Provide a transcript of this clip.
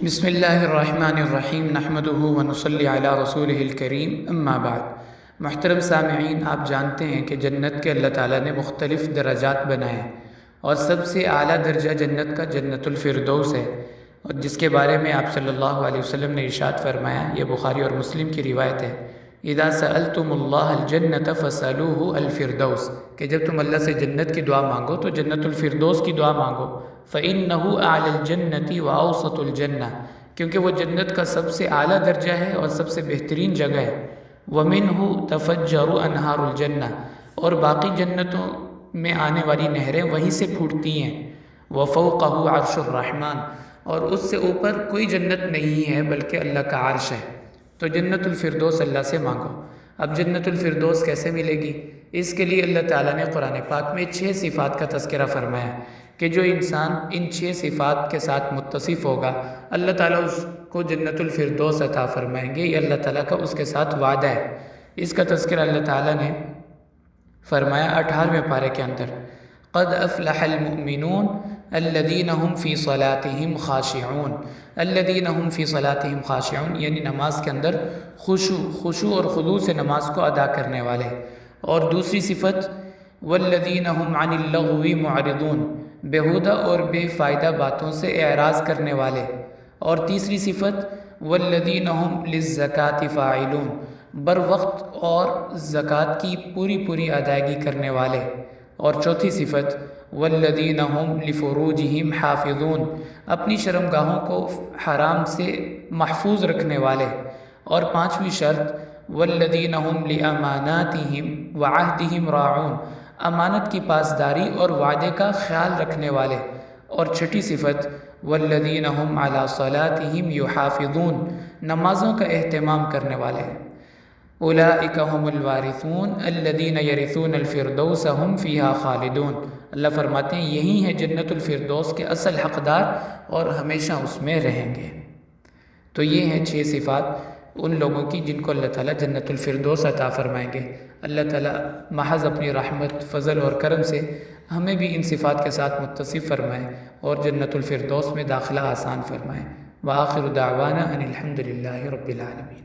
بسم اللہ الرحمن الرحیم نحمدہ ونصلی علی رسولہ الکریم اما بعد۔ محترم سامعین، آپ جانتے ہیں کہ جنت کے اللہ تعالیٰ نے مختلف درجات بنائے ہیں اور سب سے اعلیٰ درجہ جنت کا جنت الفردوس ہے، اور جس کے بارے میں آپ صلی اللہ علیہ وسلم نے ارشاد فرمایا، یہ بخاری اور مسلم کی روایت ہے، اذا سألتم اللہ الجنت فسألوہ الفردوس، کہ جب تم اللہ سے جنت کی دعا مانگو تو جنت الفردوس کی دعا مانگو، فإنہ اعلی الجنت واوسط الجنہ، کیونکہ وہ جنت کا سب سے اعلیٰ درجہ ہے اور سب سے بہترین جگہ ہے، ومنہ تفجر انہار الجنہ، اور باقی جنتوں میں آنے والی نہریں وہیں سے پھوٹتی ہیں، وفوقہ عرش الرحمن، اور اس سے اوپر کوئی جنت نہیں ہے بلکہ اللہ کا عرش ہے۔ تو جنت الفردوس اللہ سے مانگو۔ اب جنت الفردوس کیسے ملے گی؟ اس کے لیے اللہ تعالیٰ نے قرآن پاک میں 6 صفات کا تذکرہ فرمایا کہ جو انسان ان 6 صفات کے ساتھ متصف ہوگا، اللہ تعالیٰ اس کو جنت الفردوس عطا فرمائیں گے، یہ اللہ تعالیٰ کا اس کے ساتھ وعدہ ہے۔ اس کا تذکرہ اللہ تعالیٰ نے فرمایا 18ویں پارے کے اندر، قد افلح المؤمنون الذین هم فی صلاتهم خاشعون، الذین هم فی صلاتهم خاشعون، یعنی نماز کے اندر خشوع اور خضوع سے نماز کو ادا کرنے والے۔ اور دوسری صفت والذین هم عن اللغو معرضون، بیہودہ اور بے فائدہ باتوں سے اعراض کرنے والے۔ اور تیسری صفت والذین هم للزکاة فاعلون، بر وقت اور زکوٰۃ کی پوری ادائیگی کرنے والے۔ اور چوتھی صفت والذین هم لفروجہم حافظون، اپنی شرمگاہوں کو حرام سے محفوظ رکھنے والے۔ اور پانچویں شرط والذین هم لاماناتہم وعہدہم راعون، امانت کی پاسداری اور وعدے کا خیال رکھنے والے۔ اور چھٹی صفت والذین هم علی صلاتہم یحافظون، نمازوں کا اہتمام کرنے والے۔ اولئک هم الوارثون الذین یرثون الفردوس هم فیہا خالدون، اللہ فرماتے ہیں یہی ہیں جنت الفردوس کے اصل حقدار اور ہمیشہ اس میں رہیں گے۔ تو یہ ہیں 6 صفات ان لوگوں کی جن کو اللہ تعالیٰ جنت الفردوس عطا فرمائیں گے۔ اللہ تعالیٰ محض اپنی رحمت، فضل اور کرم سے ہمیں بھی ان صفات کے ساتھ متصف فرمائیں اور جنت الفردوس میں داخلہ آسان فرمائیں۔ وآخر دعوانا ان الحمد للہ رب العالمین۔